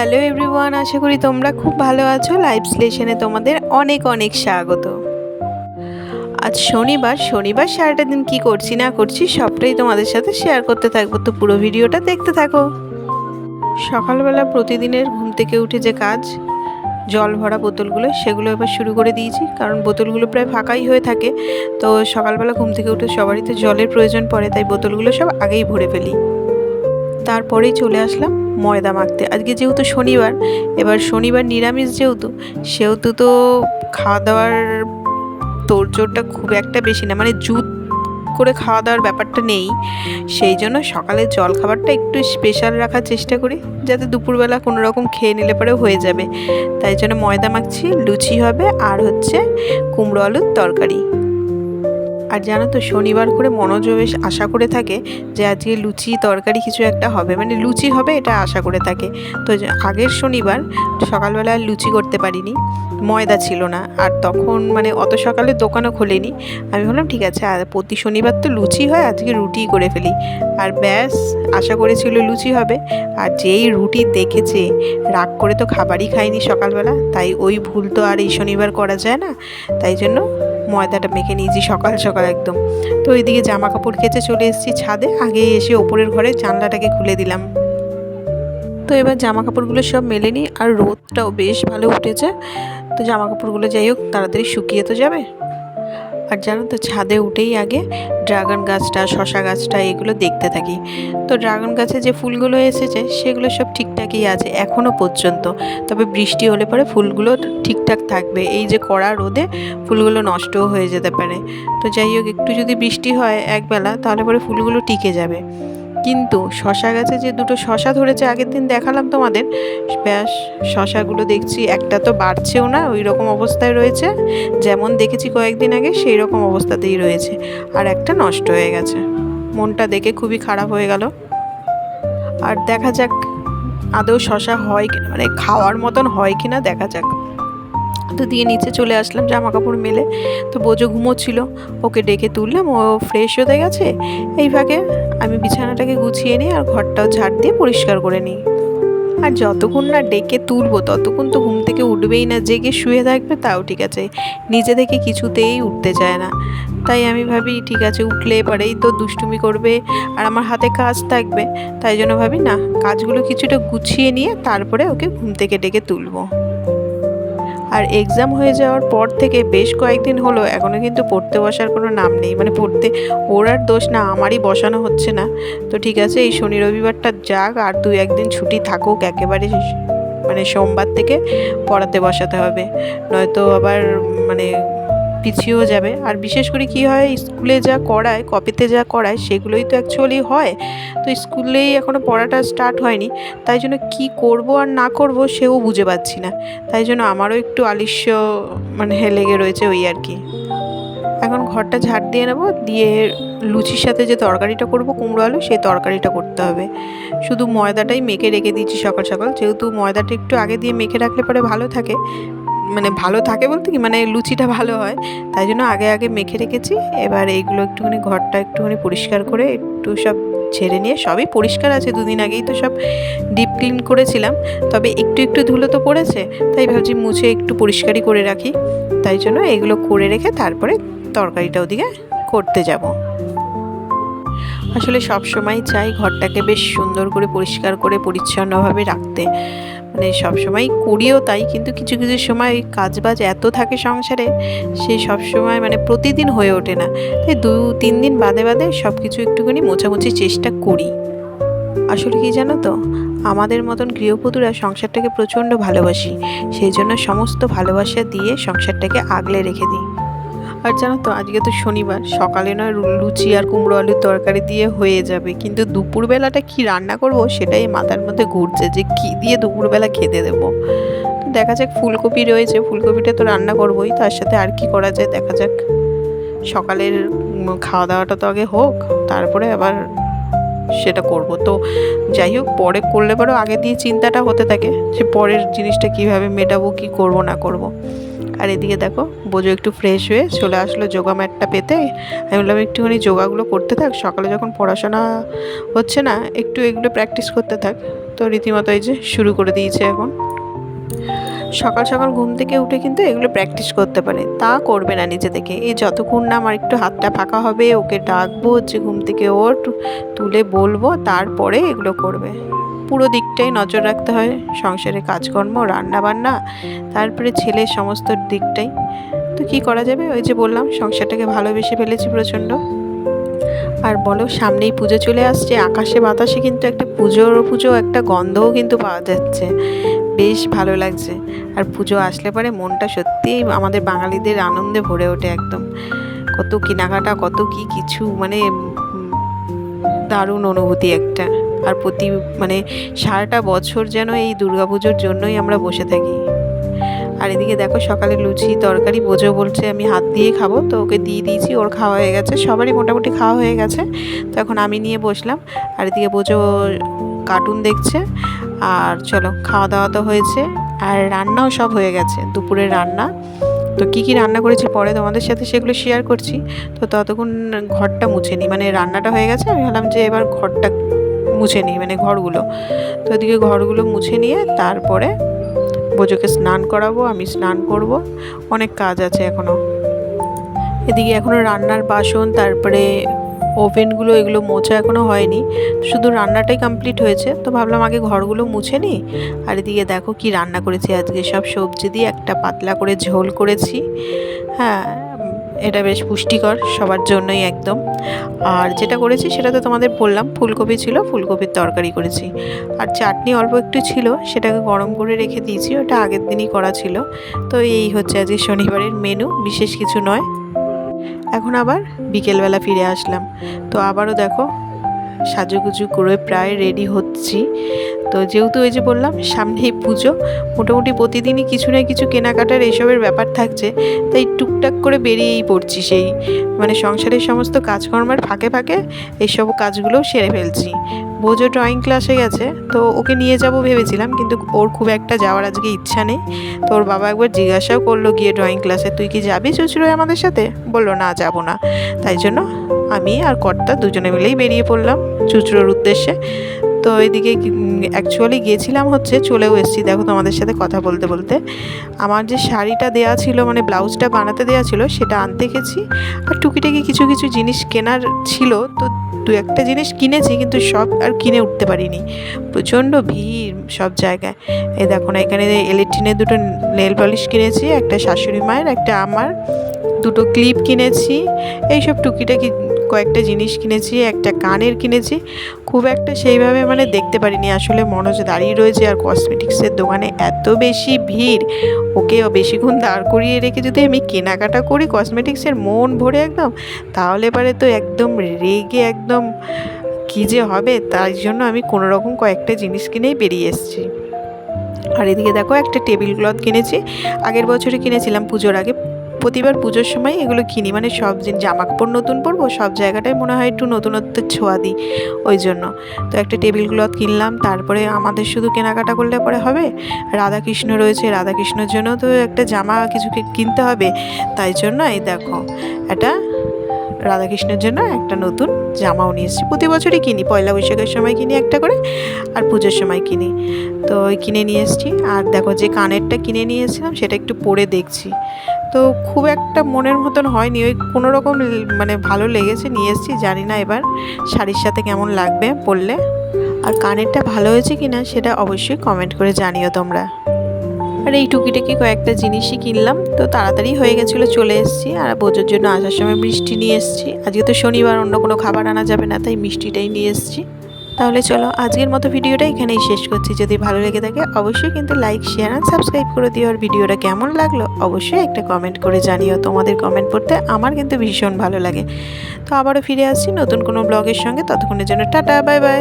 Hello everyone, আশা করি তোমরা খুব ভালো আছো। লাইভ স্লেশনে তোমাদের অনেক অনেক স্বাগত। আজ শনিবার সারাটা দিন কি করছি না করছি সবটাই তোমাদের সাথে শেয়ার করতে থাকবো, তো পুরো ভিডিওটা দেখতে থাকো। সকালবেলা প্রতিদিনের ঘুম থেকে উঠে যে কাজ, জল ভরা বোতলগুলো সেগুলো এবার শুরু করে দিয়েছি, কারণ বোতলগুলো প্রায় ফাঁকাই হয়ে থাকে। তো সকালবেলা ঘুম থেকে উঠে সবারই তো জলের প্রয়োজন পড়ে, তাই বোতলগুলো সব আগেই ভরে ফেলি। তারপরেই চলে আসলাম ময়দা মাখতে। আজকে যেহেতু শনিবার, এবার শনিবার নিরামিষ সেহেতু তো খাওয়া দাওয়ার তোড়জোড়টা খুব একটা বেশি না, মানে জুত করে খাওয়া দাওয়ার ব্যাপারটা নেই। সেই জন্য সকালের জল খাবারটা একটু স্পেশাল রাখার চেষ্টা করি, যাতে দুপুরবেলা কোনো রকম খেয়ে নিলে পরেও হয়ে যাবে। তাই জন্য ময়দা মাখছি, লুচি হবে আর হচ্ছে কুমড়ো আলুর তরকারি। আর জানো তো, শনিবার করে মনোজ বেশ আশা করে থাকে যে আজকে লুচি তরকারি কিছু একটা হবে, মানে লুচি হবে এটা আশা করে থাকে। তো আগের শনিবার সকালবেলা লুচি করতে পারিনি, ময়দা ছিল না, আর তখন মানে অত সকালে দোকানও খোলেনি। আমি বললাম ঠিক আছে, আর প্রতি শনিবার তো লুচি হয়, আজকে রুটিই করে ফেলি। আর ব্যাস, আশা করেছিল লুচি হবে, আর যেই রুটি দেখেছে রাগ করে তো খাবারই খাইনি সকালবেলা। তাই ওই ভুল তো আর এই শনিবার করা যায় না, তাই জন্য ময়দাটা মেখে নিয়েছি সকাল সকাল একদম। তো ওইদিকে জামা কাপড় কেচে চলে এসেছি ছাদে, আগে এসে ওপরের ঘরে জানলাটাকে খুলে দিলাম। তো এবার জামা কাপড়গুলো সব মেলে নিই, আর রোদটাও বেশ ভালো উঠেছে। তো জামা কাপড়গুলো যাই হোক তাড়াতাড়ি শুকিয়ে তো যাবে। আর জানো তো, ছাদে উঠেই আগে ড্রাগন গাছটা, শশা গাছটা এগুলো দেখতে থাকি। তো ড্রাগন গাছে যে ফুলগুলো এসেছে সেগুলো সব ঠিকঠাকই আছে এখনও পর্যন্ত, তবে বৃষ্টি হলে পরে ফুলগুলো ঠিকঠাক থাকবে। এই যে কড়া রোদে ফুলগুলো নষ্টও হয়ে যেতে পারে। তো যাই হোক, একটু যদি বৃষ্টি হয় একবেলা তাহলে পরে ফুলগুলো টিকে যাবে। কিন্তু শশা গাছে যে দুটো শশা ধরেছে আগের দিন দেখালাম তোমাদের, ব্যাস শশাগুলো দেখছি একটা তো বাড়ছেও না, ওই রকম অবস্থায় রয়েছে যেমন দেখেছি কয়েকদিন আগে, সেই রকম অবস্থাতেই রয়েছে। আর একটা নষ্ট হয়ে গেছে, মনটা দেখে খুবই খারাপ হয়ে গেল। আর দেখা যাক আদৌ শশা হয় কিনা, মানে খাওয়ার মতন হয় কিনা দেখা যাক। তো দিয়ে নিচে চলে আসলাম জামা কাপড় মেলে। তো বোজো ঘুমোচ্ছিল, ওকে ডেকে তুললাম, ও ফ্রেশ হয়ে গেছে। এই ফাঁকে আমি বিছানাটাকে গুছিয়ে নিই আর ঘরটাও ঝাড় দিয়ে পরিষ্কার করে নিই। আর যতক্ষণ না ডেকে তুলবো ততক্ষণ তো ঘুম থেকে উঠবেই না, জেগে শুয়ে থাকবে তাও ঠিক আছে, নিজে থেকে কিছুতেই উঠতে চায় না। তাই আমি ভাবি ঠিক আছে, উঠলে এবারেই তো দুষ্টুমি করবে আর আমার হাতে কাজ থাকবে। তাই জন্য ভাবি না, কাজগুলো কিছুটা গুছিয়ে নিয়ে তারপরে ওকে ঘুম থেকে ডেকে তুলবো। আর এক্সাম হয়ে যাওয়ার পর থেকে বেশ কয়েকদিন হলো এখনও কিন্তু পড়তে বসার কোনো নাম নেই, মানে পড়তে ওর আর দোষ না, আমারই বসানো হচ্ছে না। তো ঠিক আছে, এই শনি রবিবারটা যাক, আর 2-1 দিন ছুটি থাকুক একেবারে, মানে সোমবার থেকে পড়াতে বসাতে হবে, নয়তো আবার মানে পিছিয়েও যাবে। আর বিশেষ করে কি হয়, স্কুলে যা করায়, কপিতে যা করায় সেগুলোই তো অ্যাকচুয়ালি হয়। তো স্কুলেই এখনও পড়াটা স্টার্ট হয়নি, তাই জন্য কি করব আর না করব সেও বুঝে পাচ্ছি না। তাই জন্য আমারও একটু আলস্য মানে লেগে রয়েছে ওই আর কি। এখন ঘরটা ঝাড় দিয়ে নেব, দিয়ে লুচির সাথে যে তরকারিটা করব কুমড়ো আলু, সেই তরকারিটা করতে হবে। শুধু ময়দাটাই মেখে রেখে দিয়েছি সকাল সকাল, যেহেতু ময়দাটা একটু আগে দিয়ে মেখে রাখলে পরে ভালো থাকে, মানে ভালো থাকে বলতে কি, মানে লুচিটা ভালো হয়, তাই জন্য আগে আগে মেখে রেখেছি। এবার এইগুলো একটুখানি ঘরটা একটুখানি পরিষ্কার করে একটু সব ঝেড়ে নিয়ে, সবই পরিষ্কার আছে, 2 দিন আগেই তো সব ডিপ ক্লিন করেছিলাম, তবে একটু একটু ধুলো তো পড়েছে, তাই ভাবছি মুছে একটু পরিষ্কারই করে রাখি। তাই জন্য এগুলো করে রেখে তারপরে তরকারিটা ওদিকে করতে যাব। আসলে সব সময় চাই ঘরটাকে বেশ সুন্দর করে পরিষ্কার করে পরিচ্ছন্নভাবে রাখতে, মানে সবসময় করিও তাই, কিন্তু কিছু কিছু সময় কাজবাজ এত থাকে সংসারে, সেই সব সময় মানে প্রতিদিন হয়ে ওঠে না। তাই 2-3 দিন বাদে বাদে সব কিছু একটুখানি মোছামুছির চেষ্টা করি। আসলে কি জানো তো, আমাদের মতন গৃহবধূরা সংসারটাকে প্রচণ্ড ভালোবাসি, সেই জন্য সমস্ত ভালোবাসা দিয়ে সংসারটাকে আগলে রেখে দিই। আর জানো তো, আজকে তো শনিবার, সকালে নয় লুচি আর কুমড়ো আলুর তরকারি দিয়ে হয়ে যাবে, কিন্তু দুপুরবেলাটা কি রান্না করব সেটাই মাথার মধ্যে ঘুরছে, যে কী দিয়ে দুপুরবেলা খেতে দেবো। তো দেখা যাক, ফুলকপি রয়েছে, ফুলকপিটা তো রান্না করবোই, তার সাথে আর কি করা যায় দেখা যাক। সকালের খাওয়া দাওয়াটা তো আগে হোক, তারপরে আবার সেটা করব। তো যাই হোক, পরে করলে পরেও আগে দিয়ে চিন্তাটা হতে থাকে যে পরের জিনিসটা কীভাবে মেটাবো, কী করব না করব। আর এদিকে দেখো, বোঝো একটু ফ্রেশ হয়ে চলে আসলো যোগা ম্যাটটা পেতে। আমি বললাম একটুখানি যোগাগুলো করতে থাক, সকালে যখন পড়াশোনা হচ্ছে না একটু এগুলো প্র্যাকটিস করতে থাক। তো রীতিমতো এই যে শুরু করে দিয়েছে এখন। সকাল সকাল ঘুম থেকে উঠে কিন্তু এগুলো প্র্যাকটিস করতে পারে, তা করবে না নিজে থেকে। এই যতক্ষণ না আমার একটু হাতটা ফাঁকা হবে, ওকে ডাকবো যে ঘুম থেকে ওঠ, তুলে বলবো, তারপরে এগুলো করবে। পুরো দিকটাই নজর রাখতে হয়, সংসারে কাজকর্ম, রান্না বান্না, তারপরে ছেলের সমস্ত দিকটাই। তো কি করা যাবে, ওই যে বললাম সংসারটাকে ভালোবেসে ফেলেছি প্রচণ্ড। আর বলো, সামনেই পুজো চলে আসছে, আকাশে বাতাসে কিন্তু একটা পুজো একটা গন্ধও কিন্তু পাওয়া যাচ্ছে, বেশ ভালো লাগছে। আর পুজো আসলে পরে মনটা সত্যিই আমাদের বাঙালিদের আনন্দে ভরে ওঠে একদম। কত কেনাকাটা, কত কি কিছু, মানে দারুণ অনুভূতি একটা। আর মানে সারাটা বছর যেন এই দুর্গাপুজোর জন্যই আমরা বসে থাকি। আর এদিকে দেখো সকালে লুচি তরকারি বোঝো বলছে আমি হাত দিয়ে খাবো, তো ওকে দিয়ে দিয়েছি, ওর খাওয়া হয়ে গেছে, সবারই মোটামুটি খাওয়া হয়ে গেছে। তো এখন আমি নিয়ে বসলাম, আর এদিকে বোঝো কার্টুন দেখছে। আর চলো, খাওয়া দাওয়া তো হয়েছে, আর রান্নাও সব হয়ে গেছে, দুপুরের রান্না। তো কী কী রান্না করেছি পরে তোমাদের সাথে সেগুলো শেয়ার করছি। তো ততক্ষণ ঘরটা মুছে নিই, মানে রান্নাটা হয়ে গেছে, আমি ভাবলাম যে এবার ঘরটা মুছে নিই, মানে ঘরগুলো। তো এদিকে ঘরগুলো মুছে নিয়ে তারপরে বোঝোকে স্নান করাবো, আমি স্নান করব, অনেক কাজ আছে এখনও। এদিকে এখনও রান্নার বাসন, তারপরে ওভেনগুলো, এগুলো মোছা এখনও হয়নি, শুধু রান্নাটাই কমপ্লিট হয়েছে। তো ভাবলাম আগে ঘরগুলো মুছে নিই। আর এদিকে দেখো কি রান্না করেছি আজকে, সব সবজি দিয়ে একটা পাতলা করে ঝোল করেছি। হ্যাঁ, এটা বেশ পুষ্টিকর সবার জন্যই একদম। আর যেটা করেছি সেটা তো তোমাদের বললাম, ফুলকপি ছিল, ফুলকপির তরকারি করেছি। আর চাটনি অল্প একটু ছিল, সেটাকে গরম করে রেখে দিয়েছি, ওটা আগের দিনই করা ছিল। তো এই হচ্ছে আজকে শনিবারের মেনু, বিশেষ কিছু নয়। এখন আবার বিকেলবেলা ফিরে আসলাম, তো আবারও দেখো সাজুগুজু করে প্রায় রেডি হচ্ছি। তো যেহেতু ওই যে বললাম সামনেই পুজো, মোটামুটি প্রতিদিনই কিছু না কিছু কেনাকাটার এইসবের ব্যাপার থাকছে, তাই টুকটাক করে বেরিয়েই পড়ছি। সেই মানে সংসারের সমস্ত কাজকর্মের ফাঁকে ফাঁকে এইসব কাজগুলোও সেরে ফেলছি। বোঝো ড্রয়িং ক্লাসে গেছে, তো ওকে নিয়ে যাব ভেবেছিলাম, কিন্তু ওর খুব একটা যাওয়ার আজকে ইচ্ছা নেই। তো ওর বাবা একবার জিজ্ঞাসাও করলো গিয়ে ড্রয়িং ক্লাসে, তুই কি যাবি চুচুড়োয় আমাদের সাথে? বললো না, যাব না। তাই জন্য আমি আর কর্তা দুজনে মিলেই বেরিয়ে পড়লাম চুচুড়োর উদ্দেশ্যে। তো এদিকে অ্যাকচুয়ালি গিয়েছিলাম হচ্ছে, চলেও এসেছি দেখো তোমাদের সাথে কথা বলতে বলতে। আমার যে শাড়িটা দেয়া ছিল, মানে ব্লাউজটা বানাতে দেওয়া ছিল, সেটা আনতে গেছি। আর টুকিটাকি কিছু কিছু জিনিস কেনার ছিল, তো দু একটা জিনিস কিনেছি, কিন্তু সব আর কিনে উঠতে পারিনি, প্রচণ্ড ভিড় সব জায়গায়। এই দেখো না, এখানে ইলেকট্রিনের দুটো নেল পলিশ কিনেছি, একটা শাশুড়ি মায়ের, একটা আমার, দুটো ক্লিপ কিনেছি, এইসব টুকিটাকি কয়েকটা জিনিস কিনেছি, একটা কানের কিনেছি। খুব একটা সেইভাবে মানে দেখতে পারিনি, আসলে মনোজ দাঁড়িয়ে রয়েছে, আর কসমেটিক্সের দোকানে এত বেশি ভিড়, ওকে বেশিক্ষণ দাঁড় করিয়ে রেখে যদি আমি কেনাকাটা করি কসমেটিক্সের মন ভরে একদম, তাহলে পরে তো একদম রেগে একদম কী যে হবে। তাই জন্য আমি কোনো রকম কয়েকটা জিনিস কিনেই বেরিয়ে এসেছি। আর এদিকে দেখো একটা টেবিল ক্লথ কিনেছি, আগের বছরে কিনেছিলাম পুজোর আগে। প্রতিবার পুজোর সময় এগুলো কিনি, মানে সব জামা কাপড় নতুন পরবো, সব জায়গাটায় মনে হয় একটু নতুনত্বের ছোঁয়া দিই, ওই জন্য। তো একটা টেবিল ক্লথ কিনলাম। তারপরে আমাদের শুধু কেনাকাটা করলে পরে হবে, রাধাকৃষ্ণ রয়েছে, রাধাকৃষ্ণর জন্য তো একটা জামা কিছু কিনতে হবে। তাই জন্য এই দেখো একটা রাধাকৃষ্ণের জন্য একটা নতুন জামাও নিয়ে এসেছি। প্রতি বছরই কিনি, পয়লা বৈশাখের সময় কিনি একটা করে, আর পুজোর সময় কিনি। তো ওই কিনে নিয়ে এসেছি। আর দেখো যে কানেরটা কিনে নিয়ে এসেছিলাম, সেটা একটু পরে দেখছি, তো খুব একটা মনের মতন হয়নি, ওই কোনো রকম মানে ভালো লেগেছে, নিয়ে এসেছি। জানি না এবার শাড়ির সাথে কেমন লাগবে পরলে। আর কানেরটা ভালো হয়েছে কিনা সেটা অবশ্যই কমেন্ট করে জানিও তোমরা। আর এই টুকিটাকি কয়েকটা জিনিসই কিনলাম, তো তাড়াতাড়ি হয়ে গেছিলো, চলে এসেছি। আর বোঝার জন্য আসার সময় মিষ্টি নিয়ে এসেছি, আজকে তো শনিবার, অন্য কোনো খাবার আনা যাবে না, তাই মিষ্টিটাই নিয়ে এসেছি। তাহলে চলো আজকের মতো ভিডিওটা এখানেই শেষ করছি। যদি ভালো লেগে থাকে অবশ্যই কিন্তু লাইক, শেয়ার আর সাবস্ক্রাইব করে দিও। আর ভিডিওটা কেমন লাগলো অবশ্যই একটা কমেন্ট করে জানিও, তোমাদের কমেন্ট পড়তে আমার কিন্তু ভীষণ ভালো লাগে। তো আবারও ফিরে আসছি নতুন কোনো ব্লগের সঙ্গে, ততক্ষণের জন্য টাটা, বাই বাই।